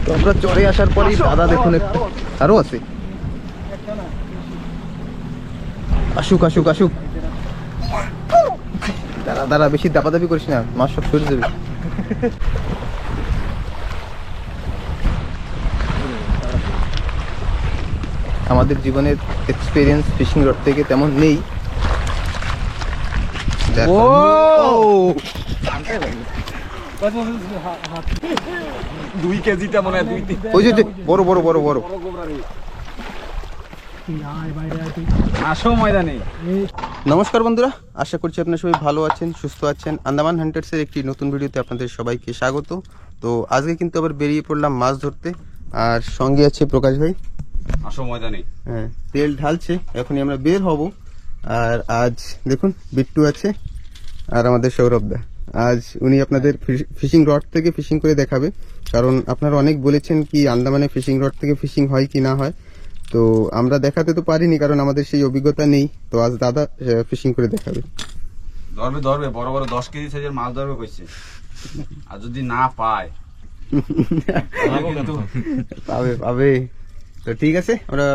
তো আমরা চড়ে আসার পরেই দাদা দেখুন একটা আরো আছে। আসুক আসুক আসুক, দাঁড়া দাঁড়া, বেশি দাপাদাপি করিস না, মাছ সব সরে যাবে। আমাদের জীবনের এক্সপিরিয়েন্স ফিশিং রড থেকে তেমন নেই। ও 2 কেজিটা মনে হয়, 2-3 ওই যে বড় বড় বড় বড়। আসো ময়দানে। নমস্কার বন্ধুরা, আশা করছি আপনারা সবাই ভালো আছেন, সুস্থ আছেন। আন্দামান হান্টার্সের একটি নতুন ভিডিওতে আপনাদের সবাইকে স্বাগত। তো আজকে কিন্তু আবার বেরিয়ে পড়লাম মাছ ধরতে, আর সঙ্গে আছে প্রকাশ ভাই। আসো ময়দানে। হ্যাঁ, তেল ঢালছে, এখনই আমরা বের হব। আর আজ দেখুন বিট্টু আছে আর আমাদের সৌরভ দা। আজ উনি আপনাদের ফিশিং রড থেকে ফিশিং করে দেখাবে, কারণ আপনারা অনেক বলেছেন কি আন্দামানে ফিশিং রড থেকে ফিশিং হয় কি না হয়। তো আমরা দেখাতে তো পারিনি, কারণ আমাদের সেই অভিজ্ঞতা নেই। তো আজ দাদা ফিশিং করে দেখাবে। ধরবে ধরবে, বড় বড় 10 কেজি সাইজের মাছ ধরবে কইছে। আর যদি না পায় কিন্তু পাবে পাবে। তো ঠিক আছে, আমরা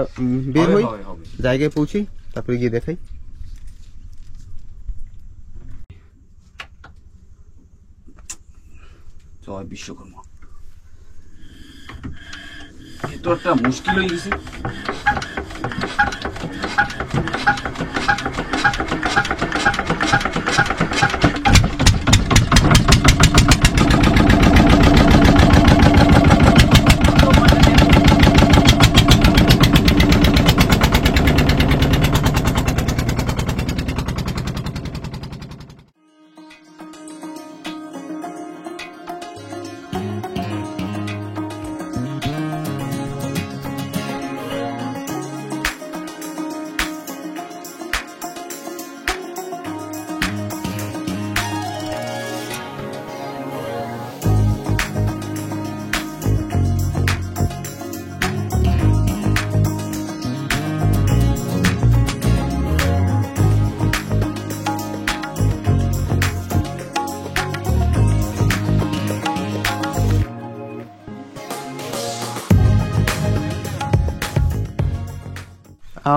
বের হই, হবে। জায়গায় পৌঁছি, তারপরে গিয়ে দেখাই। জয় বিশ্বকর্মা। এটা একটা মুশকিল হয়ে গেছে।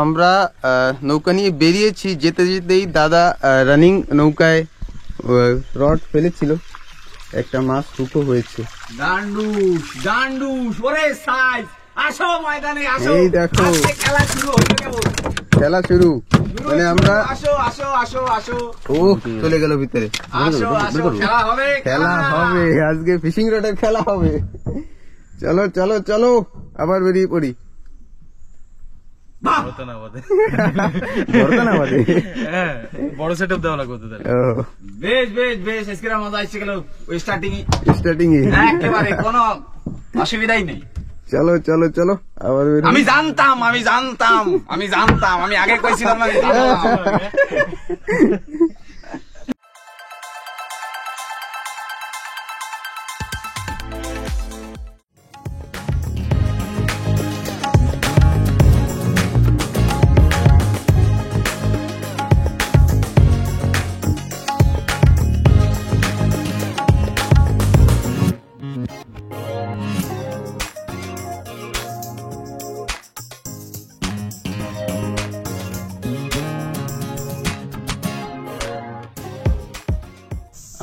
আমরা নৌকা নিয়ে বেরিয়েছি, যেতে যেতেই দাদা রানিং নৌকায় রড ফেলেছিল, একটা মাছ হুকো হয়েছে। ডান্ডুস ডান্ডুস, ওরে সাইজ। আসো ময়দানে আসো। এই দেখো, আজকে খেলা শুরু হয়ে গেল। খেলা শুরু, মানে আমরা আসো আসো আসো আসো। ও চলে গেল ভিতরে। আসো আসো, খেলা হবে খেলা হবে আজকে, ফিশিং রডের খেলা হবে। চলো চলো চলো, আবার বেরিয়ে পড়ি। বড় সেটআপ দেওয়া লাগবে তো। বেশ বেশ বেশ, আজকে মজা আসছে গেল। স্টার্টিং এ একেবারে কোনো অসুবিধাই নেই। চলো চলো চলো, আবার আমি জানতাম আমি আগে কইছিলাম না।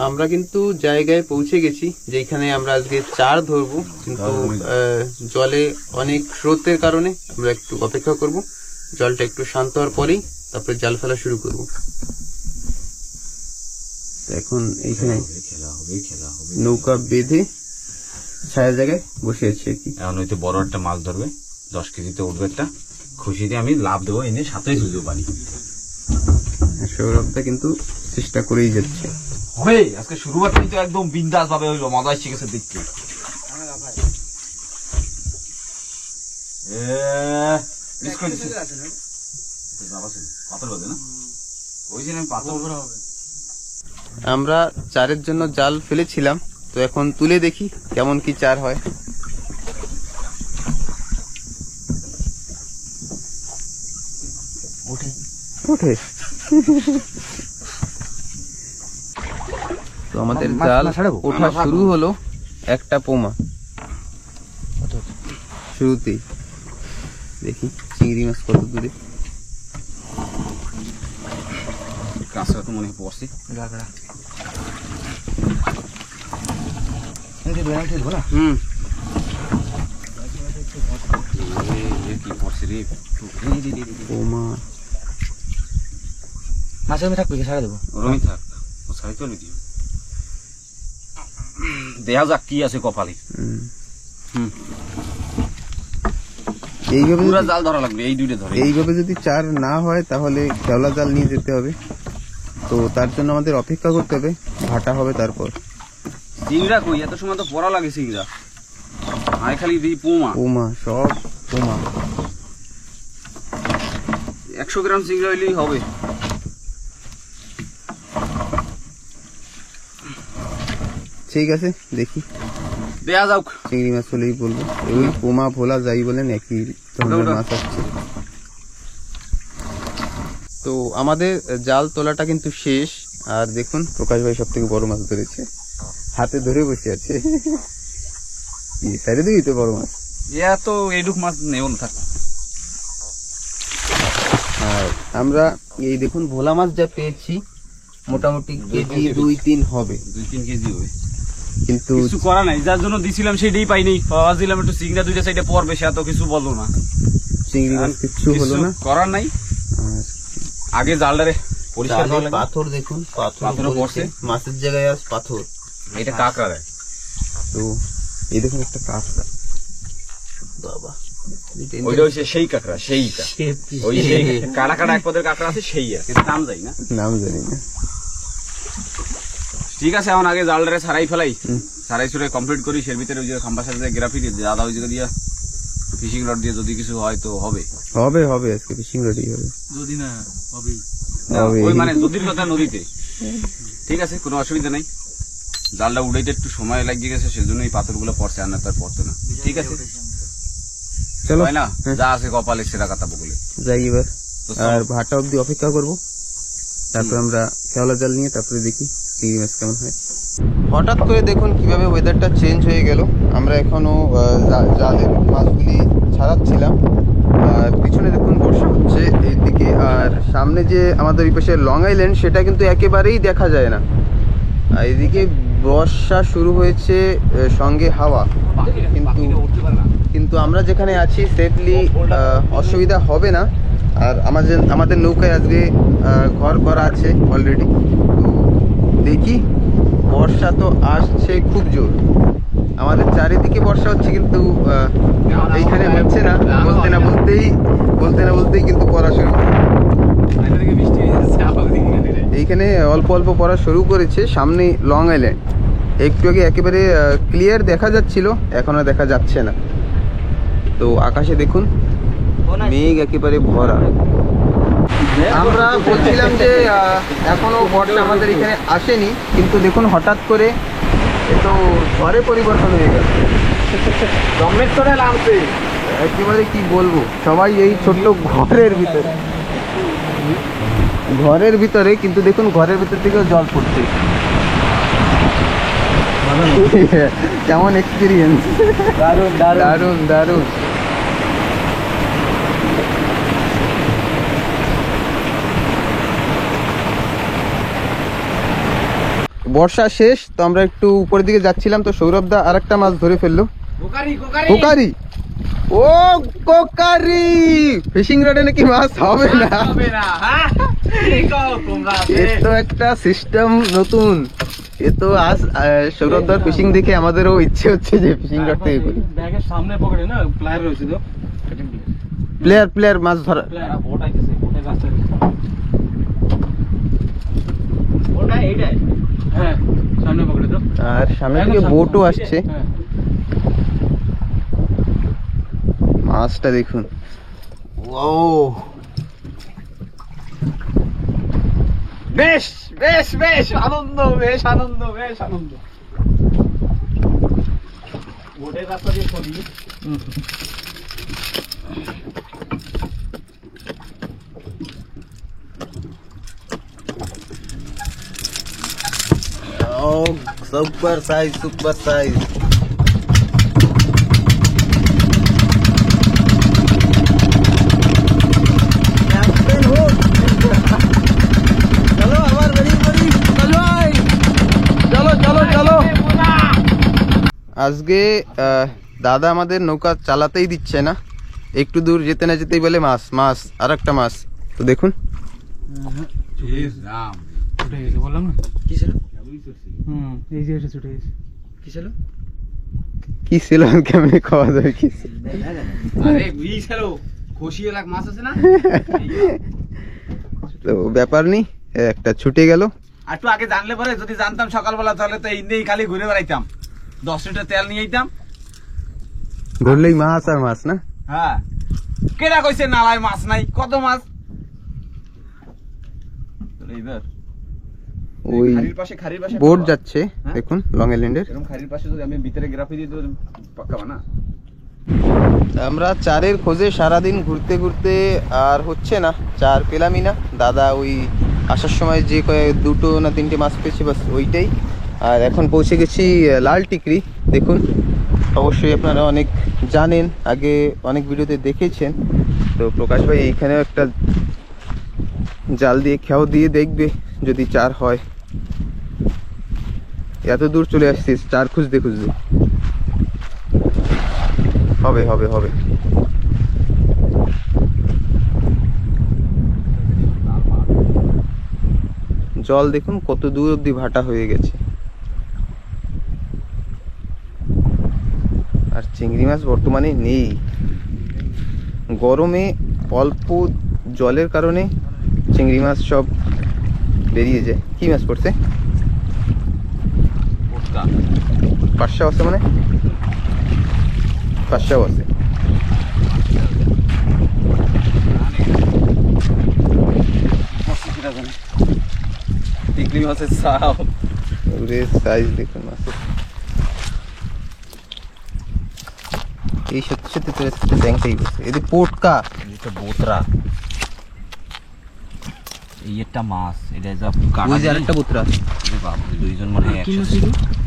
আমরা কিন্তু জায়গায় পৌঁছে গেছি, যেখানে আমরা আজকে চার ধরবো, কিন্তু জলে অনেক স্রোতের কারণে আমরা একটু অপেক্ষা করব। জলটা একটু শান্ত হওয়ার পরেই তারপরে জাল ফেলা শুরু করব। এখন এইখানে নৌকা বেঁধে ছায়া জায়গায় বসে আছি আর কি। এখন হয়তো বড় একটা মাছ ধরবে, 10 কেজিতে উঠবে একটা, খুশিতে আমি লাভ দেবো, এনে সাথে সুযোগ পারি। সৌরভটা কিন্তু চেষ্টা করেই যাচ্ছে। হবে আজকে শুরুয়াত কিন্তু একদম বিন্দাস ভাবে হইলো, মজা এসে গেছে দেখতে। আমরা চারের জন্য জাল ফেলেছিলাম, তো এখন তুলে দেখি কেমন কি চার হয়। ওঠে তো আমাদের জাল ওঠা শুরু হলো, একটা পোমা। শুরুতেই দেখি চিংড়ি মাছ কত দূরে। কাঁচরা তো মনে হয় পড়ছে। হুম কি পড়ছে রে ও মা, মাছের থাকবে কি সারা দেবো? রমি থাক ও সাই চলে দিও। দেখা যাক কি আছে কপালে। এইভাবে পুরা যদি- জাল ধরা লাগবে, এই দুইটা ধরে। এইভাবে যদি চার না হয় তাহলে খেওলা জাল নিয়ে যেতে হবে। তো তার জন্য আমাদের অপেক্ষা করতে হবে, ভাটা হবে তারপর। চিংড়া কই এত সময় তো পড়া লাগে চিংড়া, আর খালি দিই পোমা। পোমা, সব পোমা। 100 গ্রাম চিংড়া হইলেই হবে। ঠিক আছে, দেখি দেয়া যাক। চিংড়ি মাছ হলেই বলবো। ওই পোমা ভোলা যাই বলেন একই ধরনের ওটা। মাছ আসছে। তো আমাদের জাল তোলাটা কিন্তু শেষ। আর দেখুন প্রকাশ ভাই সব থেকে বড় মাছ ধরেছে, হাতে ধরে বসে আছে। সাইডে দিবি তো বড় মাছ। এত এইটুক মাছ নেব না থাক। আর আমরা এই দেখুন ভোলা মাছ যা পেয়েছি মোটামুটি কেজি 2-3 হবে, 2-3 কেজি হবে। কিন্তু কিছু করা নাই, যার জন্য দিছিলাম সেটাই পাইনি। পাওয়া দিলাম একটু চিংড়া, দুইটা সাইডে পড়বে, সে এত কিছু বললো না। চিংড়ি মাছ কিচ্ছু হলো না। করার নাই, আর আগে জালটারে পরিষ্কার করা লাগবে। পাথর দেখুন, পাথরও পড়ছে। মাছের জায়গায় আজ পাথর। এটা কাঁকড়া দেয়। তো এই দেখুন একটা কাঁকড়া, বাবা ওইটা হচ্ছে সেই কাঁকড়া, সেইটা ওই সেই কাটা কাটা এক পদের কাঁকড়া আছে, সেই আর কিন্তু নাম যাই না। নাম জানি না। ঠিক আছে, এখন আগে জালটারে ছাড়াই ফেলাই, ছাড়াই ছুড়ে কমপ্লিট করি। সের ভিতরে ওই যে খাম্বার সাথে গ্রাফিটি দাদা ওই জায়গা দিয়া ফিশিং রড দিয়ে যদি কিছু হয় তো হবে। হবে হবে আজকে ফিশিং রেডি হবে। যদি না হবে না, হবে। ওই মানে নদীর কথা নদীতে। ঠিক আছে, কোনো অসুবিধা নাই। জালটা উড়াইতে একটু সময় লাগিয়ে গেছে, সেজন্য এই পাথরগুলো পড়ছে, আর না তার পড়তো না। ঠিক আছে, চলো হয় না, যা আছে কপালে সেরা কথা বলে যাই এবার। তো চলো। আর ভাটা অবধি অপেক্ষা করব, তারপর আমরা খেওলা জাল নিয়ে তারপরে দেখি চিংড়ি মাছ কেমন হয়। হঠাৎ করে দেখুন কিভাবে ওয়েদারটা চেঞ্জ হয়ে গেল। আমরা এখনো জালের মাছগুলি ছাড়াচ্ছিলাম, আর পিছনে দেখুন বর্ষা হচ্ছে এইদিকে। আর সামনে যে আমাদের এই পাশে লং আইল্যান্ড, সেটা কিন্তু একেবারেই দেখা যায় না। আর এদিকে বর্ষা শুরু হয়েছে, সঙ্গে হাওয়া। কিন্তু আমরা যেখানে আছি সেফলি অসুবিধা হবে না। আর আমাদের নৌকায় আজকে ঘর করা আছে অলরেডি। তো দেখি, বর্ষা তো আসছে খুব জোর। আমাদের চারিদিকে বর্ষা হচ্ছে, কিন্তু এইখানে হচ্ছে না। বলতে না বলতেই কিন্তু পড়া শুরু। এইখানে অল্প অল্প পড়া শুরু করেছে। সামনে লং আইল্যান্ড, একটু আগে একেবারে ক্লিয়ার দেখা যাচ্ছিল, এখন আর দেখা যাচ্ছে না। তো আকাশে দেখুন মেঘ একেবারে ভরা। আমরা বলছিলাম যে এখনো বর্ষা আমাদের এখানে আসেনি, কিন্তু দেখুন হঠাৎ করে তো ঘরে পরিবর্তন হয়ে গেল। একেবারে কি বলবো, সবাই এই ছোট্ট ঘরের ভিতরে কিন্তু দেখুন ঘরের ভিতর থেকেও জল পড়ছে। কেমন এক্সপিরিয়েন্স! দারুণ দারুণ দারুণ। বর্ষা শেষ, তো আমরা একটু উপরের দিকে যাচ্ছিলাম, তো সৌরভ দা আরেকটা মাছ ধরে ফেললো। কোকারি! ও কোকারি! ফিশিং রডে নাকি মাছ হবে না। এ তো একটা সিস্টেম নতুন। এ তো আজ সৌরভ দার ফিশিং দেখে আমাদেরও ইচ্ছে হচ্ছে যে ফিশিং রড থেকে করি। ব্যাগের সামনে পকেটে না প্লায়ার রয়েছে তো, প্লেয়ার মাছ ধরা। বোট আইতেছে, বোটের রাস্তা রয়েছে। হ্যাঁ সামনে পকেটে তো। আর সামনে থেকে বোটও আসছে। হ্যাঁ। মাছটা দেখুন, ও বেশ বেশ বেশ আনন্দ, বেশ আনন্দ, বেশ আনন্দ। বোটের রাস্তা দিয়ে চলি। ও সুপার সাইজ। আজকে দাদা আমাদের নৌকা চালাতেই দিচ্ছে না, একটু দূর যেতে না যেতেই বলে মাছ মাছ আর একটা মাছ। তো দেখুন ছুটে গেছে বললাম না। কি ছিল এই যে এটা ছুটে গেছে। কি ছিল কি ছিল কেমনে খাওয়া যাবে কি ছিল? আরে ই ছিল খসি এলাক মাছ আছে না। তো ব্যাপার নেই, একটা ছুটে গেল। আর একটু আগে জানলে পরে, যদি জানতাম সকালবেলা তাহলে তো এই নিয়েই খালি ঘুরে বেড়াইতাম, 10 লিটার তেল নিয়ে যেতাম। ধরলেই মাছ আর মাছ না। হ্যাঁ, কেনা কইছে নালায় মাছ নাই, কত মাছ। এইবার ওই খাড়ির পাশে বোট যাচ্ছে হ্যাঁ? দেখুন, লং আইল্যান্ডের। এরকম খাড়ির পাশে যদি আমি ভিতরে গ্রাফি দিয়ে দিই পাক্কা না। আমরা চারের খোঁজে সারাদিন ঘুরতে ঘুরতে আর হচ্ছে না, চার পেলামই না। দাদা ওই আসার সময় যে দুটো না তিনটে মাছ পেয়েছি, বাস ওইটাই। আর এখন পৌঁছে গেছি লাল টিকরি। দেখুন, অবশ্যই আপনারা অনেক জানেন, আগে অনেক ভিডিওতে দেখেছেন। তো প্রকাশ ভাই এইখানেও একটা জাল দিয়ে খেয়াও দিয়ে দেখবে যদি চার হয়। এত দূর চলে আসছিস চার খুঁজতে খুঁজতে। হবে হবে হবে। জল দেখুন কত দূর অব্দি ভাটা হয়ে গেছে। আর চিংড়ি মাছ বর্তমানে নেই, গরমে অল্প জলের কারণে চিংড়ি মাছ সব বেরিয়ে যায়। কি মাছ পড়ছে? পাঁচশো আছে মানে, পাঁচশো আছে। টিকলি মাছের সাপ, সাইজ দেখুন মাছের। এই সত্যি সত্যি তোর সাথে ব্যাংকটাই বসে। এদের পোটকা, এটা বোতরা, এই একটা মাছ, এটা যা ওই যে আরেকটা বোতরা। দুইজন মানে একসাথে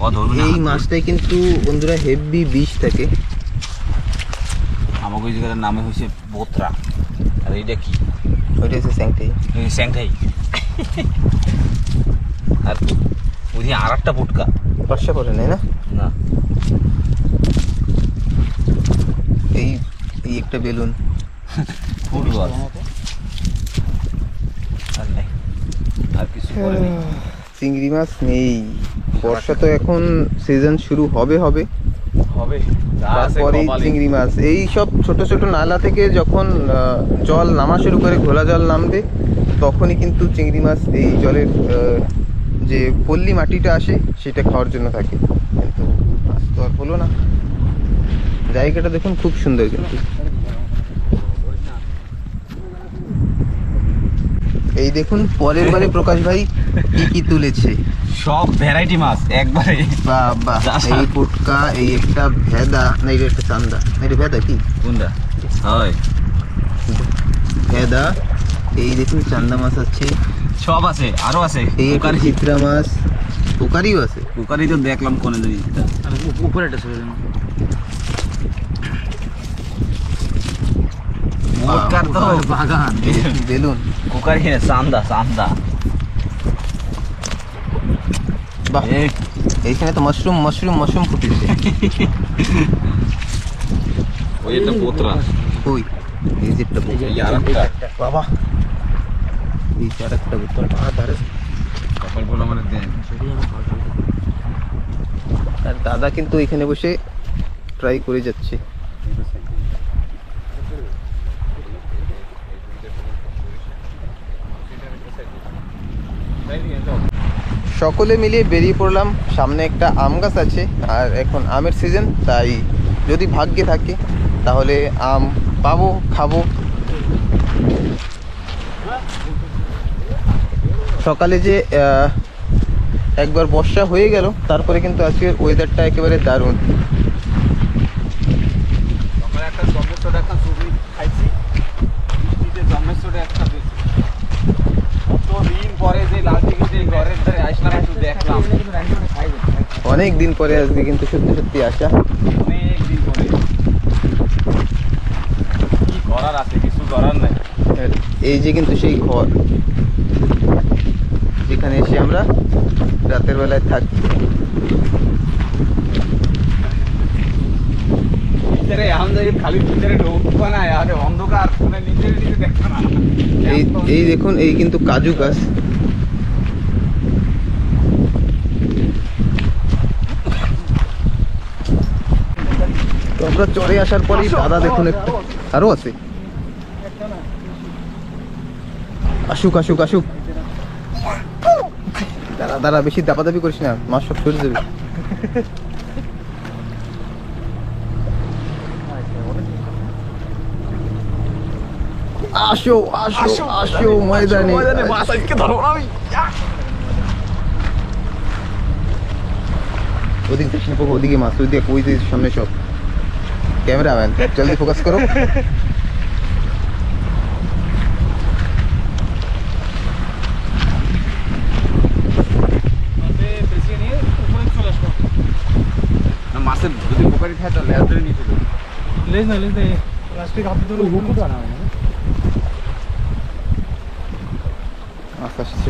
ও ধরবে না। এই মাছটাই কিন্তু বন্ধুরা হেভি বিষ থাকে। আমাকে ওই জায়গাটার নামে হয়েছে বোতরা। আর এইটা কি? ওইটা হচ্ছে স্যাংটাই। স্যাংটাই। আর ওই যে আর একটা পুটকা, বর্ষা করে নেই না। না এই এই একটা বেলুন ফুটবল। আর নেই, আর কিছু করে নেই। চিংড়ি মাছ নেই। বর্ষা তো এখন সিজন শুরু হবে হবে হবে তারপরেই চিংড়ি মাছ। এই সব ছোট ছোট নালা থেকে যখন জল নামা শুরু করে, ঘোলা জল নামবে, তখনই কিন্তু চিংড়ি মাছ এই জলের যে পল্লী মাটিটা আসে সেটা খাওয়ার জন্য থাকে। কিন্তু মাছ তো আর হলো না। জায়গাটা দেখুন খুব সুন্দর কিন্তু। এই দেখুন পরের বারে প্রকাশ ভাই কি কি তুলেছে, সব ভ্যারাইটি মাছ একবারে। বাহ, এই পুটকা, এই একটা ভেদা, না এটা একটা চান্দা, এটা ভেদা কি কোনটা? হয় ভেদা। এই দেখুন চান্দা মাছ আছে, সব আছে, আরো আছে। এই একটা চিত্রা মাছ, পোকারিও আছে। কুকারি তো দেখলাম কোনে জিনিসটা উপরে একটা ছিল মোটকার তো বাগান। বেলুন, কুকারি না, চান্দা চান্দা। বাহ, এইখানে তো মাশরুম মাশরুম মাশরুম ফুটেছে। ওই একটা বোতরা, ওই এই যে একটা বোতল, এই আরেকটা বাবা, এই যে আরেকটা বোতল। কপাল বলে মানে দেন। আর দাদা কিন্তু এখানে বসে ট্রাই করে যাচ্ছে। সকলে মিলিয়ে বেরিয়ে পড়লাম। সামনে একটা আম গাছ আছে, আর এখন আমের সিজন, তাই যদি ভাগ্যে থাকে তাহলে আম পাবো, খাবো। সকালে যে একবার বর্ষা হয়ে গেল, তারপরে কিন্তু আজকের ওয়েদারটা একেবারে দারুণ। সকালে একটা জমের একটা চুবড়ি খাইছি, বৃষ্টিতে জমের ছোট একটা পেয়েছি। কতদিন পরে যে লাল টিকিটে ঘরের ধারে আসলাম, একটু দেখলাম। অনেক দিন পরে আজকে কিন্তু সত্যি সত্যি আসা। অনেক দিন পরে। কি করার আছে, কিছু করার নাই। আর এই যে কিন্তু সেই ঘর যেখানে এসে আমরা রাতের বেলায় থাকি। ভিতরে আমাদের খালির ভিতরে ঢুকবো না, আরে অন্ধকার মানে নিজের নিজে দেখবো না। এই এই দেখুন, এই কিন্তু কাজু গাছ। তো আমরা চড়ে আসার পরেই দাদা দেখুন একটা আরো আছে। আসুক আসুক আসুক, দাঁড়া দাঁড়া, বেশি দাপাদাপি করিস না, মাছ সব সরে যাবে। আসো আসো আসো ময়দানে। মাছ আজকে ধরবো না আমি। ওদিকে কৃষ্ণ পোক, ওদিকে মাছ, ওইদিকে ওই যে সামনে সব। ক্যামেরাম্যান জলদি ফোকাস করো। না, মাছের যদি পোকারি থাকে তাহলে লেজ ধরে নিয়ে চলে যাবে। লেজ না লেজ দেয় প্লাস্টিক হাতে ধরে হুকু তো না হয় না মাছ আসছে।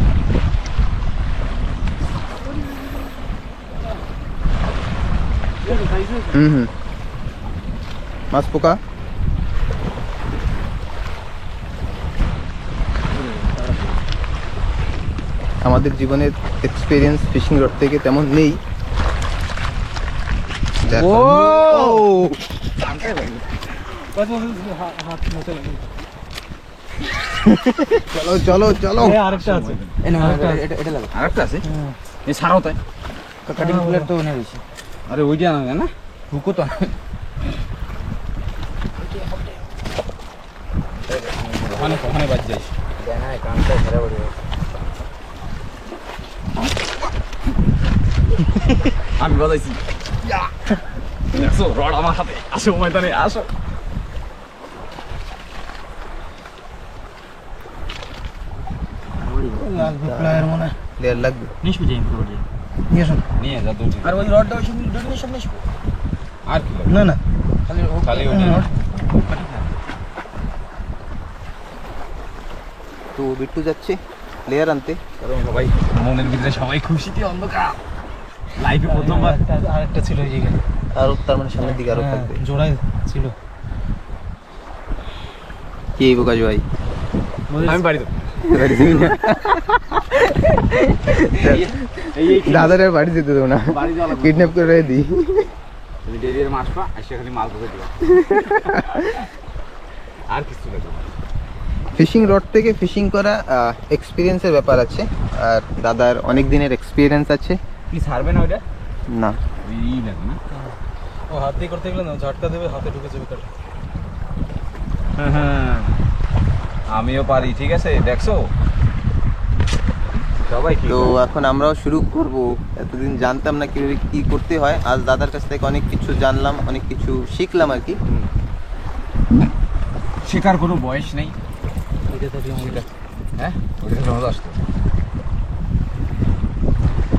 হুম, মাছ পোকা। আমাদের জীবনের এক্সপিরিয়েন্স ফিশিং রড থেকে তেমন নেই। দেখো। বাস হাত মতে লাগে চলো চলো চলো। এই আরেকটা আছে আরেকটা আছে এই ছাড়াও তাই কাটিং প্লেট তো ওনে রইছে আরে ওইটা না না হুকু তো ওখানে ওখানে বাজ যাইস আমি বাজাইছি দেখছো রড আমার হাতে, আসো ময়দানে আসো। লাগবে প্লায়ার মনে লেয়ার লাগবে। নিশু যাই ইমপ্রুভ যাই নিয়ে শুন নিয়ে যা দৌড় আর ওই রডটা ওই সঙ্গে ডট নিয়ে সামনে আসবো আর কি লাগবে? না না খালি খালি ওটা রড তো বিট্টু যাচ্ছে লেয়ার আনতে। কারণ সবাই মনের ভিতরে সবাই খুশিতে অন্ধকার, লাইফে প্রথমবার। আরেকটা ছিল এই জায়গায় আর তার মানে সামনের দিকে আরো থাকবে। জোড়াই ছিল কি এই বোকা ভাই? আমি বাড়ি দেবো দাদার আর বাড়ি যেতে দেবো না, বাড়ি যাওয়া লাগবে। কিডন্যাপ করে দিই। তুমি ডেলির মাছ পা এসে খালি মাছ ধরে দিবা, আর কিছু লাগবে না। ফিশিং রড থেকে ফিশিং করা এক্সপিরিয়েন্সের ব্যাপার আছে, আর দাদার অনেক দিনের এক্সপিরিয়েন্স আছে। কি ছাড়বে না ওইটা? না এই লাগে না। ও হাত দিয়ে করতে গেলে না ঝটকা দেবে হাতে ঢুকে যাবে কাটা হ্যাঁ আমিও পারি, ঠিক আছে দেখছো সবাই কি তো এখন আমরাও শুরু করব। এতদিন জানতাম না কিভাবে কি করতে হয়, আজ দাদার কাছ থেকে অনেক কিছু জানলাম, অনেক কিছু শিখলাম আর কি। শেখার কোনো বয়স নেই। এটা থাকলে আমাদের হ্যাঁ ওইটা সহজ আসতো।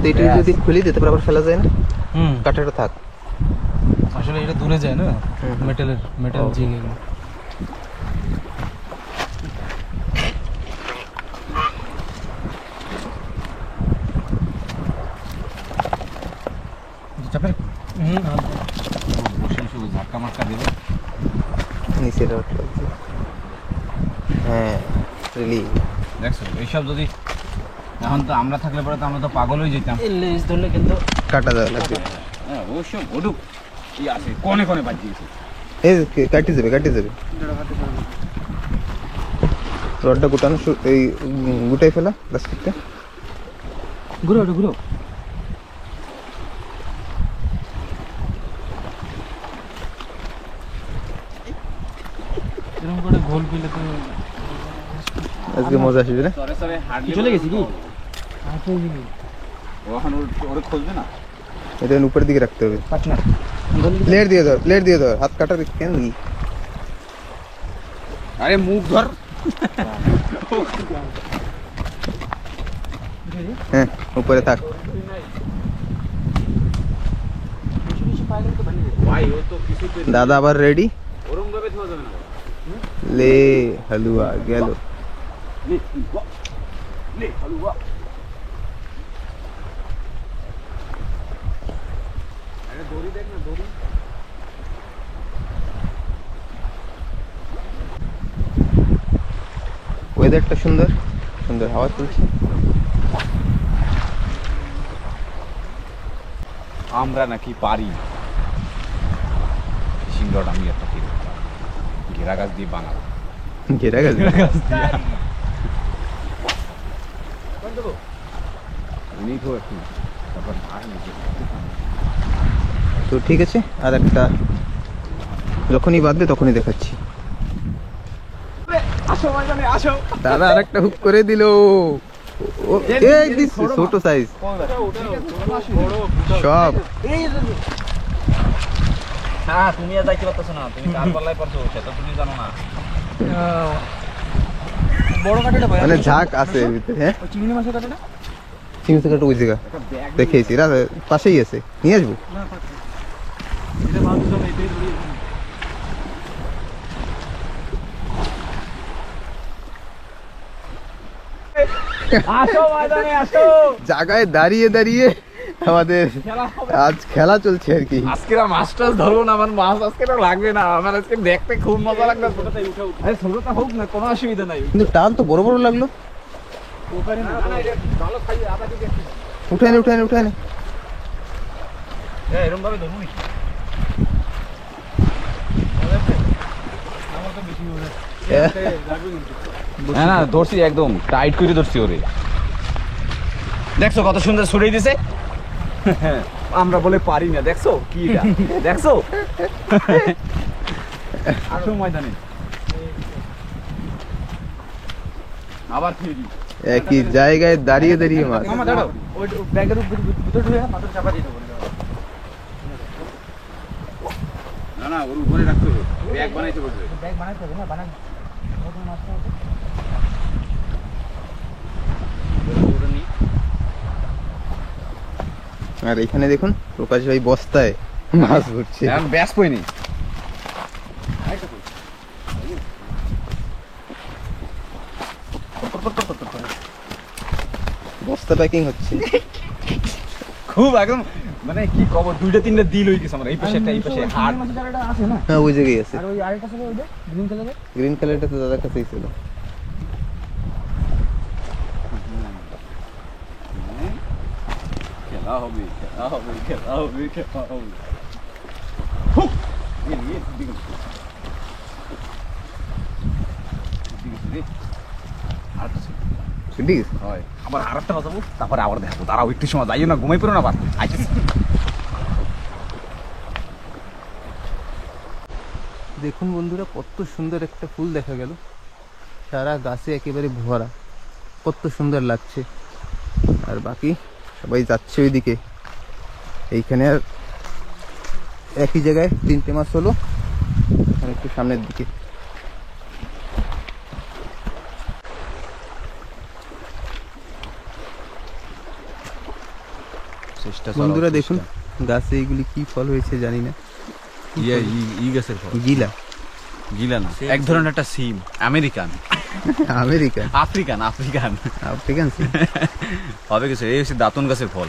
তো এটা যদি খুলে দিতে পারে আবার ফেলা যায় না, হুম কাটাটা থাক। আসলে এটা দূরে যায় না হুম। মেটাল ও। জিগ এগুলো চাপের হুম বসে শুধু ধাক্কা মাক্কা দেবে। নিচে রড লাগছে। হ্যাঁ রিলি দেখছো এইসব যদি এখন তো আমরা থাকলে পরে তো আমরা তো পাগল হয়ে যেতাম। এই লেজ ধরলে কিন্তু কাটা দেওয়া লাগবে। হ্যাঁ অবশ্য ওটুক কি আছে কোনে কোনে বাজিয়েছে। এই কাটি যাবে কাটি যাবে। রডটা গুটানো এই গুটাই ফেলা প্লাস্টিকটা। ঘুরো ওটা ঘুরো এরকম করে গোল পেলে তো আজকে মজা আসবে না। সরে সরে হাঁটলে চলে গেছি কি? ও এখন ওরে খুঁজবে না। এটা উপরের দিকে রাখতে হবে। পাটনা প্লেট দিয়ে ধর, প্লেট দিয়ে ধর, হাত কাটার কেন নি? আরে মুখ ধর। হ্যাঁ উপরে থাক। ভাই ও তো কিছুতে দাদা আবার রেডি। ওরম ভাবে থাকা যাবে না। লে হালুয়া গেল। লে হালুয়া লে হালুয়া। আরে দড়ি দেখ না দড়ি। ওয়েদারটা সুন্দর সুন্দর, হাওয়া চলছে। আমরা নাকি পারি ফিশিং রড, আমি একটা কিনে ঘেরা গাছ দিয়ে বানাবো। ঘেরা গেছে। উনি তো একটু তারপর তো ঠিক আছে, আর একটা যখনই বাঁধবে তখনই দেখাচ্ছি। আসো ময়দানে আসো। দাদা আর একটা হুক করে দিল। এই দিচ্ছে ছোট সাইজ সব। হ্যাঁ তুমি আর যাইতে পারতেছো না, তুমি কার পাল্লায় পড়ছো সেটা তুমি জানো না। বড় কাটাটা ভাই মানে ঝাঁক আছে এর ভিতরে। হ্যাঁ চিংড়ি মাছের কাটাটা চিংড়ি কাটা ওই জায়গা দেখেছি, পাশেই আছে, নিয়ে আসবো। এটা ভালো তো এটাই ধরি। আসো ময়দানে আসো। জায়গায় দাঁড়িয়ে দাঁড়িয়ে আমাদের আজ খেলা চলছে আর কি। আজকে মাছ টাছ ধরবো না, আমার মাছ আজকে লাগবে না, আমার আজকে দেখতে খুব মজা লাগবে। আরে ছোটটা হোক না, কোনো অসুবিধা নাই। কিন্তু টান তো বড় বড় লাগলো। উঠে নে উঠে নে উঠে নে। এরকম ভাবে ধরবো নাকি? হ্যাঁ না ধরছি, একদম টাইট করে ধরছি ওরে। দেখছো কত সুন্দর ছড়িয়ে দিছে। আমরা বলে পারি না, দেখছো কি এটা? দেখছো? আসো ময়দানে আবার ফিরে দিই। একই জায়গায় দাঁড়িয়ে দাঁড়িয়ে মাছ। মামা দাঁড়াও, ওই ব্যাগের ভিতরে ঢুকে মাথা চাপা দিয়ে দেবো। না না ওর উপরে রাখতে হবে, ব্যাগ বানাইতে বলবে। ব্যাগ বানাইতে হবে না, বানান। আর এখানে দেখুন প্রকাশ ভাই বস্তায় মাছ ধরছে। এখন ব্যাস পাইনি। বস্তা প্যাকিং হচ্ছে। খুব একদম মানে কি কব, দুইটা তিনটা দিল হয়ে গেছে আমার। এই পাশে একটা, এই পাশে হাট। আছে না? হ্যাঁ ওই জায়গায় আছে। আর ওই আরেকটা ছিল ওইটা গ্রিন কালারের। গ্রিন কালারটা তো দাদার কাছেই ছিল। খেলা হবে খেলা হবে খেলা হবে খেলা হবে। ঠিক আছে। হয় আবার আর একটা বাজাবো, তারপরে আবার দেখাবো। তারাও একটু সময় যাইও না, ঘুমাই পড়ো না আবার। আচ্ছা দেখুন বন্ধুরা কত সুন্দর একটা ফুল দেখা গেল, সারা গাছে একেবারে ভরা, কত সুন্দর লাগছে। আর বাকি সবাই যাচ্ছে ওইদিকে। এইখানে আর একই জায়গায় তিনটে মাস হলো, আর একটু সামনের দিকে। বন্ধুরা দেখুন গাছে এইগুলি কি ফল হয়েছে জানি না। ই গাছের ফল, গিলা গিলা না, এক ধরনের একটা সিম, American, America, African, African African হবে কিছু। এই হচ্ছে দাঁতন গাছের ফল।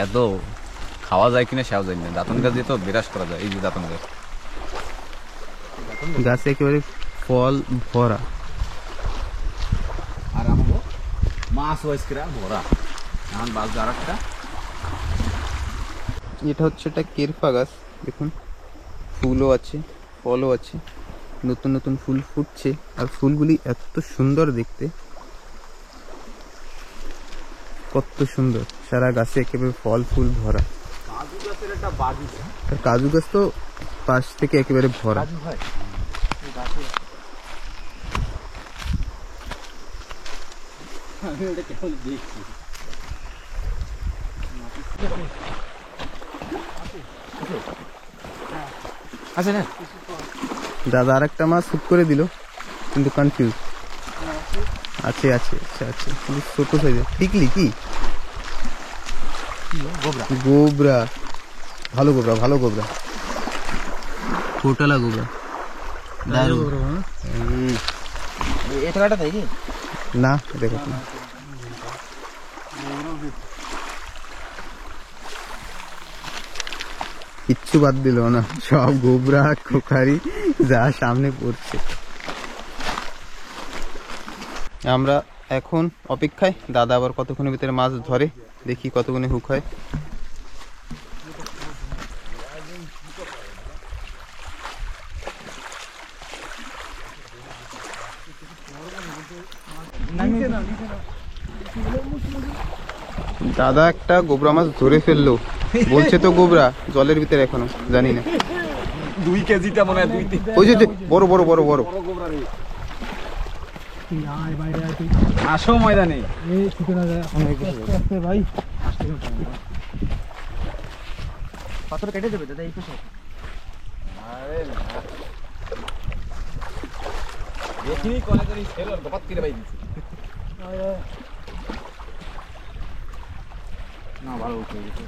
এত খাওয়া যায় কিনা সেও জানি না। দাঁতন গাছ দিয়ে তো বিরাজ করা যায়। এই যে দাঁতন গাছ, গাছে একেবারে ফল ভরা। আর আমাকে মাছ ওয়াইসকেরা ভরা। এখন বাস আর একটা, এটা হচ্ছে একটা কেরফা গাছ। দেখুন ফুলও আছে, ফলও আছে, নতুন নতুন ফুল ফুটছে। আর ফুলগুলি এত সুন্দর দেখতে, কত সুন্দর, সারা গাছে একেবারে ফল ফুল ভরা। কাজু গাছের একটা বাগিচা। আর কাজু গাছ তো পাশ থেকে একেবারে ভরা। আমি ওটা কেমন দেখছি। আছে না? দাদা আর একটা মাছ হুক করে দিল, কিন্তু কনফিউজ। আছে আছে আচ্ছা আচ্ছা, কিন্তু ছোট সাইজের। টিকলি কি? গোবরা, ভালো গোবরা, ভালো গোবরা, কোটালা গোবরা। এটা কাটা তাই কি? না দেখো না, কিচ্ছু বাদ দিল না, সব গোবরা খোখারি যা সামনে পড়ছে। আমরা এখন অপেক্ষায়, দাদা আবার কতক্ষণের ভিতরে মাছ ধরে, দেখি কতক্ষণে হুক হয়। দাদা একটা গোবরা মাছ ধরে ফেললো, বলছে তো গোবরা জলের ভিতরে এখনো, জানি না। 2 কেজিটা মনে হয়, 2 ওই যে যে, বড় বড় বড় বড় আসো ময়দানে। পাথর কেটে দেবে দাদা এই পাশে। দেখিনি কোনে জানি ছেলে গপাত করে বাই দিছে। না ভালো উঠে গেছে।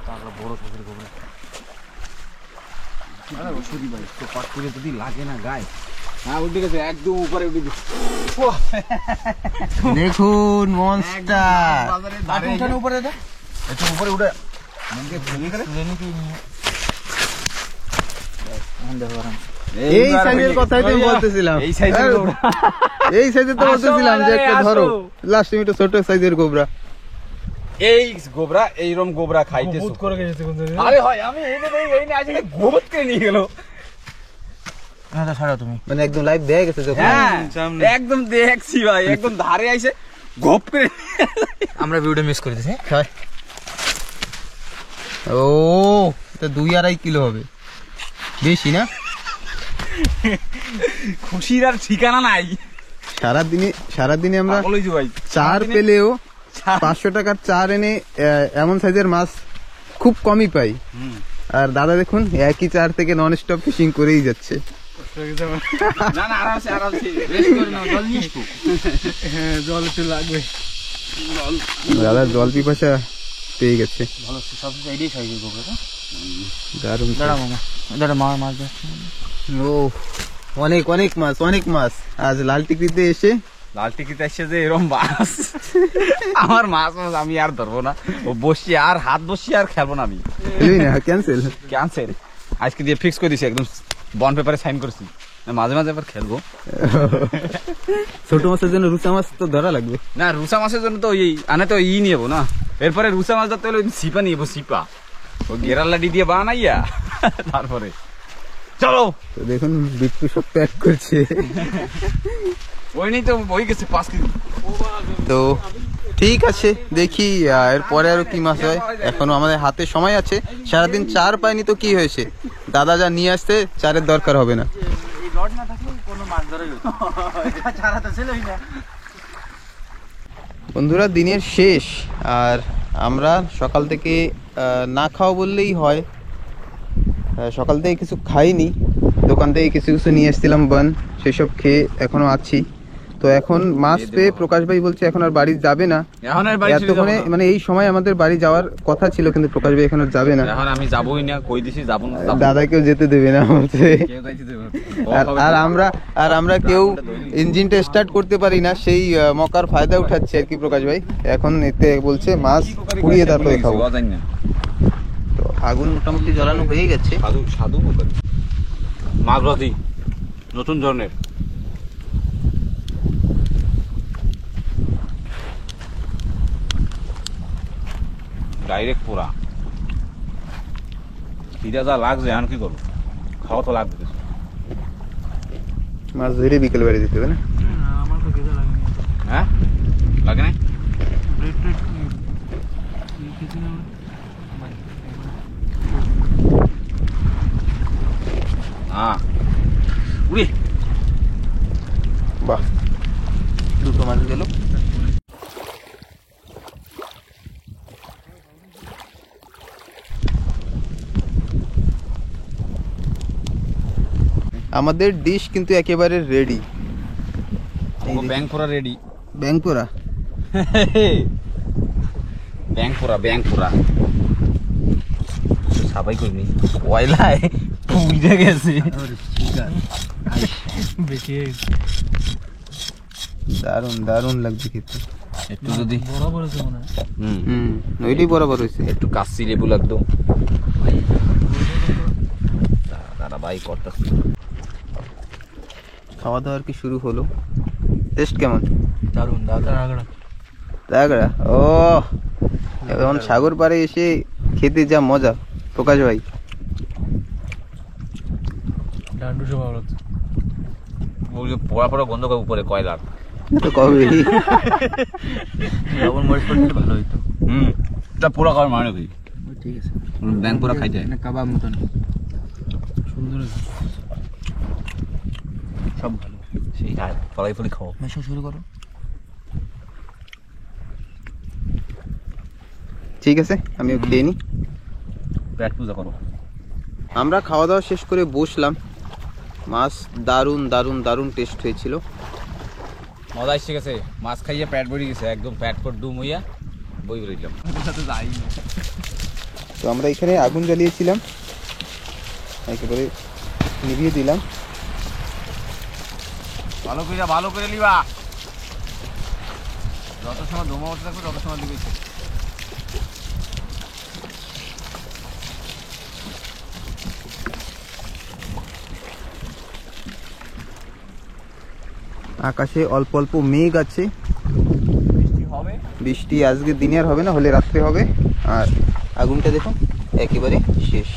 তারপর বড় সাইজের গোবরা। আরে ওষুধি ভাই, তো পাট করে যদি লাগে না গায়ে। হ্যাঁ উঠে গেছে, একদম উপরে উঠে গেছে। দেখুন মনস্টার। উঠানো উপরে দাদা। একটু উপরে উঠে মুখে ঝুলি করে এই সাইজের কথাই তো বলতেছিলাম, এই সাইজের গোবরা। এই সাইজের তো বলতেছিলাম যে একটা ধরো, লাস্ট মিনিটে ছোট সাইজের গোবরা। এই গোবরা, এইরকম গোবরা খাইতে বহুত করে গেছে কোন জায়গায়। আরে হয় আমি এই না আজকে গোবত করে নিয়ে গেল। না দাদা ছাড়ো তুমি। মানে একদম লাইভ দেখে গেছে যখন। হ্যাঁ একদম দেখছি ভাই, একদম ধারে আইছে গপ করে। আমরা ভিডিওটা মিস করে দিয়েছি। হয়। ও এটা 2-2.5 কিলো হবে, বেশি না? খুশির আর ঠিকানা নাই। সারাদিনে আমরা পাগল হইছি ভাই। চার পেলেও 500 টাকার চার এনে এমন সাইজের মাছ খুব কমই পাই। আর দাদা দেখুন একই চার থেকে নন স্টপ ফিশিং করেই যাচ্ছে। না না আরামসে আরামসে রেস্ট করে নাও, জল নিয়ে আসবো। হ্যাঁ জল একটু লাগবে। দাদা জল পিপাসা পেয়ে গেছে। ভালো সব সাইডেই সাইজের গোবরা তো। দারুণ। দাঁড়া মামা, দাঁড়া মা মাছ যাচ্ছে। ও অনেক অনেক মাছ, অনেক মাছ। আজ লাল টিকরিতে এসে লাল টিকিতে আসছে যে এরকম মাছ, আমার মাছ আমি আর ধরবো না। ও বসছি আর হাত বসছি আর খেলবো না আমি। ক্যান্সেল। ক্যান্সেল আজকে দিয়ে ফিক্স করে দিছি, একদম বন্ড পেপারে সাইন করেছি। মাঝে মাঝে আবার খেলবো। ছোট মাছের জন্য রুচা মাছ তো ধরা লাগবে। না রুসা মাছের জন্য তো এই আনে তো ই নিয়ে যাবো না। এরপরে রুসা মাছ ধরতে হলে সিপা নিয়ে যাবো, সিপা ও গেরাল্লাডি দিয়ে বানাইয়া তারপরে চলো। তো দেখুন বিট্টু সব প্যাক করছে। ওই নেই তো ওই গেছে 5 কেজি। তো ঠিক আছে, দেখি এরপরে আরো কি মাছ হয়। এখনো আমাদের হাতে সময় আছে, সারাদিন চার পাইনি তো কি হয়েছে, দাদা যা নিয়ে আসতে চারের দরকার হবে না। এই রড না থাকলে কোনো মাছ ধরাই হতো। এটা ছাড়া তো ছিলই না। বন্ধুরা দিনের শেষ, আর আমরা সকাল থেকে না খাওয়া বললেই হয়, সকাল থেকে কিছু খাইনি, দোকান থেকে কিছু কিছু নিয়ে এসেছিলাম বান, সেসব খেয়ে এখনো আছি। তো এখন মাছ পেয়ে প্রকাশ ভাই বলছে এখন আর বাড়ি যাবে না। এখন আর বাড়ি এতক্ষণে মানে এই সময় আমাদের বাড়ি যাওয়ার কথা ছিল, কিন্তু প্রকাশ ভাই এখন আর যাবে না। এখন আমি যাবোই না, কই দিছি যাবো না। দাদাকেও যেতে দেবে না বলছে। আর আমরা কেউ ইঞ্জিনটা স্টার্ট করতে পারি না, সেই মকার ফায়দা উঠাচ্ছে আর কি প্রকাশ ভাই। এখন এতে বলছে মাছ পুড়িয়ে তারপরে খাবো। তো আগুন মোটামুটি জ্বালানো হয়ে গেছে। সাধু সাধু মাগরাজি নতুন ধরনের। ডাইরেক্ট পোড়া খিদা যা লাগছে, এখন কি করবো, খাওয়া তো লাগবে কিছু। মাছ ধরে বিকেল বাড়ি দিতে হবে না? আমার তো খেতে লাগেনি। হ্যাঁ লাগে নাই। ব্রেড ট্রেড কিছু না। হ্যাঁ উড়ি বাহ, দুটো মাছ গেল। আমাদের ডিশ কিন্তু একেবারে রেডি। ব্যাং পোড়া রেডি। ব্যাংপুরা ব্যাং পোড়া সবাই কইনি কয়লায় পুড়ে গেছে। বেশি দারুণ দারুণ লাগছে খেতে। একটু যদি বরাবর আছে মনে হয়। ওইটাই বরাবর হয়েছে। একটু কাশি লেবু লাগতো। দাদা ভাই করতেছে। খাওয়া দাওয়ার কি শুরু হলো। টেস্ট কেমন? দারুন দারুন। তাগড়া। ও এখন সাগর পাড়ে এসে খেতে যা মজা প্রকাশ ভাই। ডান্ডুসে ভালো লাগছে। পোড়া পোড়া গন্ধ করে উপরে কয়লার। তো কবে লবণ মরিচ পড়লে ভালো হইতো। এটা পোড়া খাওয়ার মানে কি? ঠিক আছে, ব্যাং পোড়া খাইতে হয়। মানে কাবাব মতন সুন্দর সব ভালো। সেই ফলাই ফলি খাও। মেশা শুরু করো। ঠিক আছে, আমিও খেয়ে নিই। পেট পূজা করো। আমরা খাওয়া দাওয়া শেষ করে বসলাম। মাছ দারুণ দারুণ দারুণ টেস্ট হয়েছিল। মজা এসে গেছে, মাছ খাইয়ে পেট ভরে গেছে, একদম পেট পর ডুম হইয়া বই বেরিয়েছিলাম। তো আমরা এখানে আগুন জ্বালিয়েছিলাম, একেবারে নিভিয়ে দিলাম। ভালো করে লিবা। যত সময় ধোঁয়া উঠে থাকবে তত সময় লিবেছে। আকাশে অল্প অল্প মেঘ আছে। বৃষ্টি হবে। বৃষ্টি আজকে দিনে আর হবে না, হলে রাত্রে হবে। আর আগুনটা দেখুন একেবারে শেষ।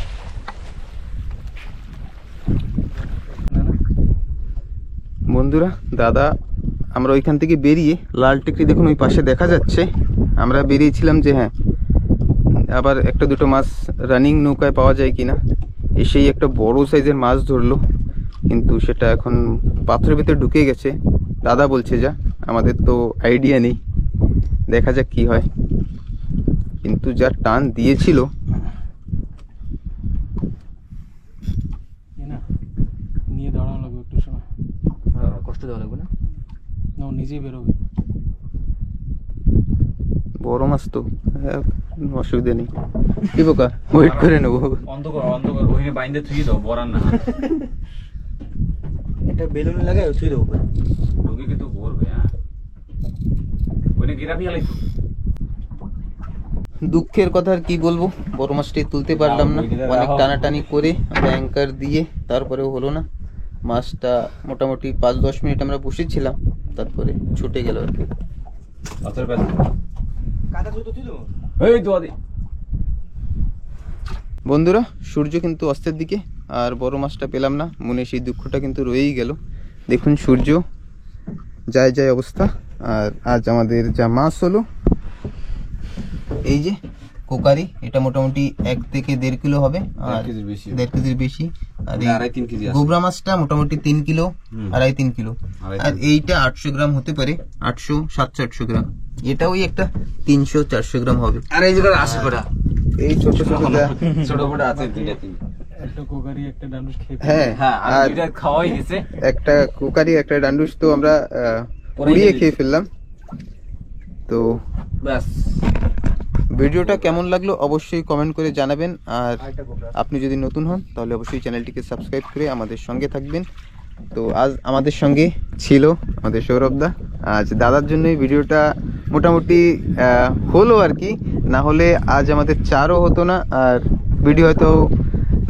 বন্ধুরা, দাদা আমরা ওইখান থেকে বেরিয়ে লাল টেকরি দেখুন ওই পাশে দেখা যাচ্ছে। আমরা বেরিয়েছিলাম যে হ্যাঁ আবার একটা দুটো মাছ রানিং নৌকায় পাওয়া যায় কিনা। এসেই একটা বড় সাইজের মাছ ধরলো, কিন্তু সেটা এখন পাথরের ভিতরে ঢুকে গেছে দাদা বলছে। যা আমাদের তো আইডিয়া নেই, দেখা যাক কি হয়। কিন্তু যা টান দিয়েছিল না, নিয়ে দাঁড়ানো লাগবে একটু সময়। কষ্ট দেওয়া লাগবে না, না ও নিজেই বেরোবে। বড় মাছ তো, অসুবিধা নেই। কি বোকা, ওয়েট করে নেবো। অন্ধকার ওইখানে বাইন্দে থুই দাও, বরান না। এটা বেলুন লাগাই ছুঁয়ে দেবো। ঢুকে কিন্তু বলবে। হ্যাঁ ওইখানে গিরাপি আলাই। দুঃখের কথা আর কি বলবো, বড় মাছটাই তুলতে পারলাম না। অনেক টানাটানি করে আমরা অ্যাঙ্কার দিয়ে তারপরেও হলো না। মাছটা মোটামুটি 5-10 মিনিট আমরা বসেছিলাম, তারপরে ছুটে গেল আর কি। পাথরের পেট। কাদা জুতো তুই দেবো। এই তো আদি। বন্ধুরা, সূর্য কিন্তু অস্তের দিকে, আর বড় মাছটা পেলাম না। মনে সেই দুঃখটা কিন্তু রয়েই গেল। দেখুন সূর্য যায় যায় অবস্থা। আর আজ আমাদের যা মাছ হলো, এই যে কোকারি, এটা মোটামুটি 1 থেকে 1.5 কিলো হবে। আর 1 কেজির বেশি। 1.5 কেজির বেশি। আর এই 2.5-3 কেজি আছে। গোবরা মাছটা মোটামুটি 3 কিলো, 2.5-3 কিলো। 2.5-3 আর এইটা 800 গ্রাম হতে পারে, 800-700 গ্রাম। এটা ওই একটা 300-400 গ্রাম হবে। আর এই জায়গায় আছে কটা? এই ছোট ছোট ছোট বড় আছে 2-3। একটা কোকারি একটা ডান্ডুস খেয়ে হ্যাঁ, হ্যাঁ, আর আর দুইটা খাওয়াই গেছে। একটা কোকারি একটা ডান্ডুস তো আমরা পুড়িয়ে খেয়ে ফেললাম। তো ব্যাস। ভিডিওটা কেমন লাগলো অবশ্যই কমেন্ট করে জানাবেন। আর আপনি যদি নতুন হন তাহলে অবশ্যই চ্যানেলটিকে সাবস্ক্রাইব করে আমাদের সঙ্গে থাকবেন। তো আজ আমাদের সঙ্গে ছিল আমাদের সৌরভদা। আজ দাদার জন্যই ভিডিওটা মোটামুটি হলো আর কি, না হলে আজ আমাদের চারও হতো না। আর ভিডিও হয়তো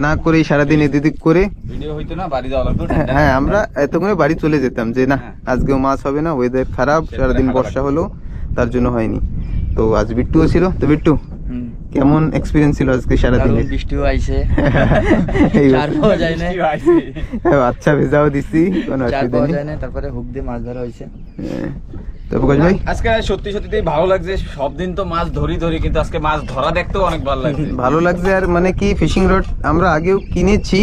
না করেই সারাদিন এদিক করে ভিডিও হইতো না, বাড়ি যাওয়া লাগতো। হ্যাঁ আমরা এতক্ষণে বাড়ি চলে যেতাম যে না আজকেও মাছ হবে না, ওয়েদার খারাপ, সারাদিন বর্ষা হলো, তার জন্য হয়নি। তো আজ বিট্টুও ছিল। তো বিট্টু, কেমন এক্সপিরিয়েন্স ছিল আজকে সারাদিনে? বৃষ্টিও আইছে, এই চার পাওয়া যায় না, আচ্ছা ভেজাও দিছি, কোনো চার অসুবিধা পাওয়া নেই। যায় না, তারপরে হুক দিয়ে মাছ ধরা হয়েছে। তো প্রকাশ ভাই, আজকে সত্যি সত্যি ভালো লাগছে। সব দিন তো মাছ ধরি, কিন্তু আজকে মাছ ধরা দেখতেও অনেক ভালো লাগছে। ভালো লাগছে। আর মানে কি, ফিশিং রড আমরা আগেও কিনেছি,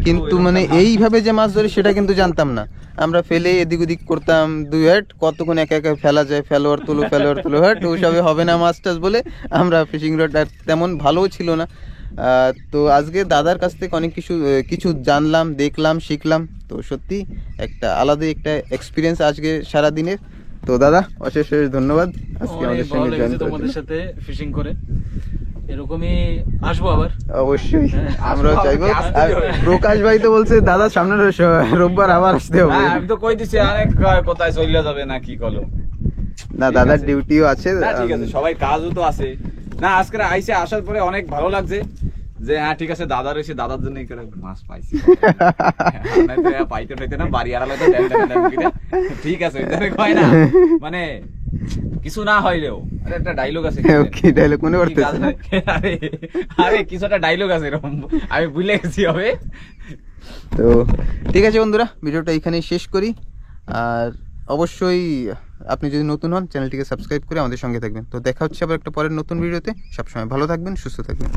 কিন্তু মানে এইভাবে যে মাছ ধরে সেটা কিন্তু জানতাম না। আমরা ফেলে এদিক ওদিক করতাম, 2 হাট কতক্ষণ একা একা ফেলা যায়, ফেলোয়ার তুলো হাট, ওইসবে হবে না মাছ টাছ বলে আমরা ফিশিং রড আর তেমন ভালোও ছিল না। তো আজকে দাদার কাছ থেকে অনেক কিছু জানলাম, দেখলাম, শিখলাম। তো সত্যি একটা আলাদা একটা এক্সপিরিয়েন্স আজকে সারাদিনের। তো দাদা অশেষ ধন্যবাদ আজকে আমাদের সঙ্গে জয়েন করার তোমাদের জন্য। সাথে ফিশিং করে এরকমই আসবো আবার। অবশ্যই আমরাও চাইবো। আর প্রকাশ ভাই তো বলছে দাদা সামনের রোববার আবার আসতে হবে। হ্যাঁ, আমি তো কই দিছি অনেক কোথায় চলে যাবে না কি কলো। না, দাদার ডিউটিও আছে। না ঠিক আছে, সবাই কাজও তো আছে। না আজকে আইসে আসার পরে অনেক ভালো লাগছে। যে হ্যাঁ ঠিক আছে দাদা রয়েছে, দাদার জন্য এই করে মাছ পাইছি। পাইতে পাইতে না বাড়ি আড়ালে তো ঠিক আছে ওইটারে কয় না, মানে কিছু না হইলেও আরে একটা ডায়লগ আছে, কি ডায়লগ মনে পড়তেছে? আরে আরে কিছু একটা ডায়লগ আছে এরকম, আমি ভুলে গেছি হবে। তো ঠিক আছে বন্ধুরা, ভিডিওটা এখানেই শেষ করি। আর অবশ্যই আপনি যদি নতুন হন চ্যানেলটিকে সাবস্ক্রাইব করে আমাদের সঙ্গে থাকবেন। তো দেখা হচ্ছে আবার একটা পরের নতুন ভিডিওতে। সবসময় ভালো থাকবেন, সুস্থ থাকবেন।